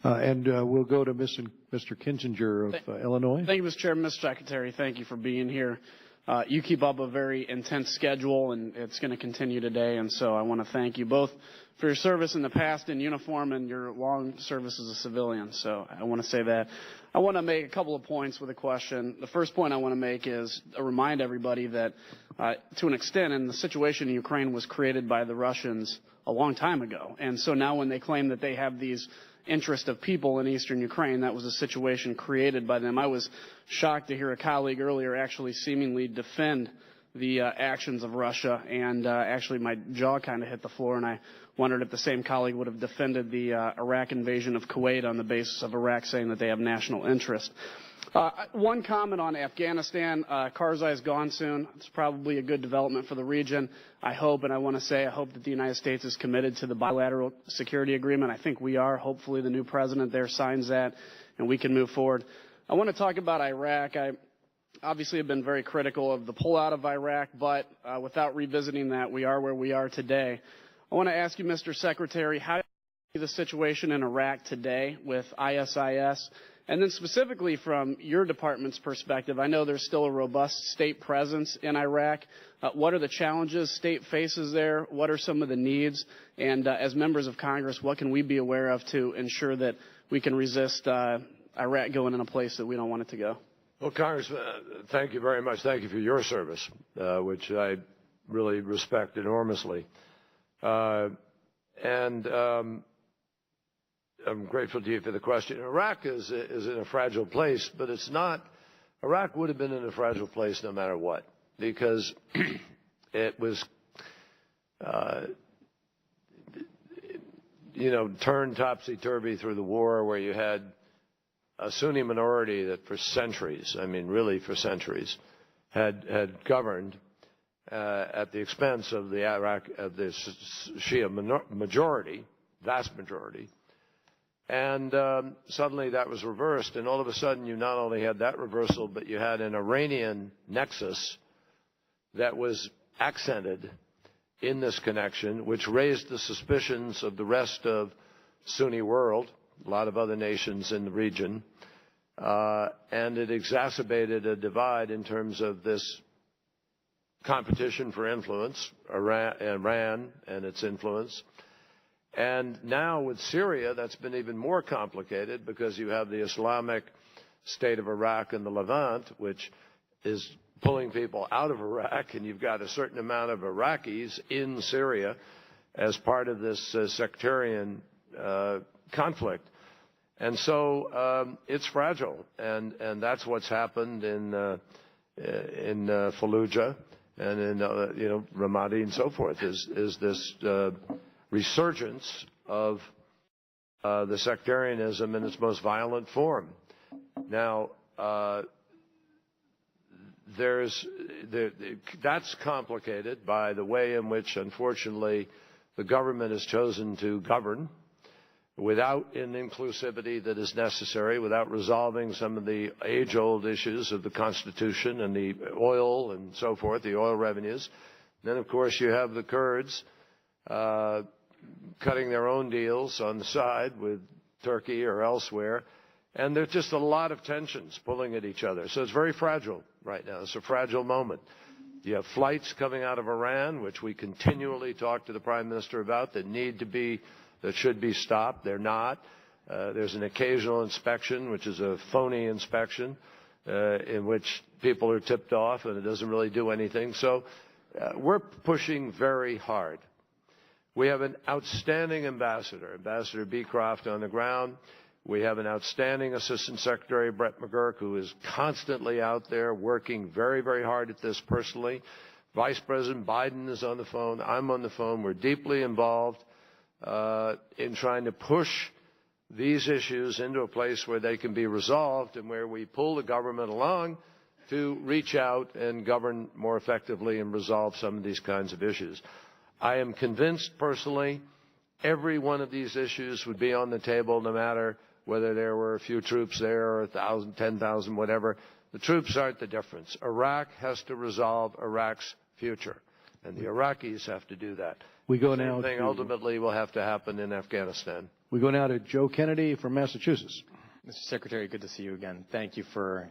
We'll go to Mr. Kinzinger of Illinois. Thank you, Mr. Chairman. Mr. Secretary, thank you for being here. You keep up a very intense schedule, and it's going to continue today. And so I want to thank you both for your service in the past in uniform and your long service as a civilian. So I want to say that. I want to make a couple of points with a question. The first point I want to make is to remind everybody that, to an extent, and the situation in Ukraine was created by the Russians a long time ago. And so now when they claim that they have these interest of people in eastern Ukraine, that was a situation created by them. I was shocked to hear a colleague earlier actually seemingly defend the actions of Russia, and actually my jaw kind of hit the floor, and I wondered if the same colleague would have defended the Iraq invasion of Kuwait on the basis of Iraq saying that they have national interest. One comment on Afghanistan. Karzai is gone soon. It's probably a good development for the region. I hope, and I want to say, I hope that the United States is committed to the bilateral security agreement. I think we are. Hopefully the new president there signs that, and we can move forward. I want to talk about Iraq. I obviously have been very critical of the pullout of Iraq, but without revisiting that, we are where we are today. I want to ask you, Mr. Secretary, how do you see the situation in Iraq today with ISIS? And then specifically from your department's perspective, I know there's still a robust state presence in Iraq. What are the challenges state faces there? What are some of the needs? And as members of Congress, what can we be aware of to ensure that we can resist Iraq going in a place that we don't want it to go? Well, Congressman, thank you very much. Thank you for your service, which I really respect enormously. I'm grateful to you for the question. Iraq is in a fragile place, but it's not. Iraq would have been in a fragile place no matter what, because it was, turned topsy-turvy through the war, where you had a Sunni minority that for centuries, I mean really for centuries, had governed at the expense of the Shia majority, vast majority. And suddenly that was reversed, and all of a sudden you not only had that reversal, but you had an Iranian nexus that was accented in this connection, which raised the suspicions of the rest of Sunni world, a lot of other nations in the region, and it exacerbated a divide in terms of this competition for influence, Iran and its influence. And now with Syria, that's been even more complicated, because you have the Islamic State of Iraq and the Levant, which is pulling people out of Iraq, and you've got a certain amount of Iraqis in Syria as part of this sectarian conflict. And so it's fragile, and that's what's happened in Fallujah and in Ramadi and so forth, is this resurgence of the sectarianism in its most violent form. Now, that's complicated by the way in which, unfortunately, the government has chosen to govern without an inclusivity that is necessary, without resolving some of the age-old issues of the Constitution and the oil and so forth, the oil revenues. Then, of course, you have the Kurds cutting their own deals on the side with Turkey or elsewhere. And there's just a lot of tensions pulling at each other. So it's very fragile right now. It's a fragile moment. You have flights coming out of Iran, which we continually talk to the Prime Minister about, that should be stopped. They're not. There's an occasional inspection, which is a phony inspection, in which people are tipped off and it doesn't really do anything. So we're pushing very hard. We have an outstanding ambassador, Ambassador Beecroft, on the ground. We have an outstanding Assistant Secretary, Brett McGurk, who is constantly out there working very, very hard at this personally. Vice President Biden is on the phone. I'm on the phone. We're deeply involved in trying to push these issues into a place where they can be resolved and where we pull the government along to reach out and govern more effectively and resolve some of these kinds of issues. I am convinced personally every one of these issues would be on the table, no matter whether there were a few troops there or 1,000, 10,000, whatever. The troops aren't the difference. Iraq has to resolve Iraq's future, and the Iraqis have to do that. We go now. The same thing ultimately will have to happen in Afghanistan. We go now to Joe Kennedy from Massachusetts. Mr. Secretary, good to see you again. Thank you for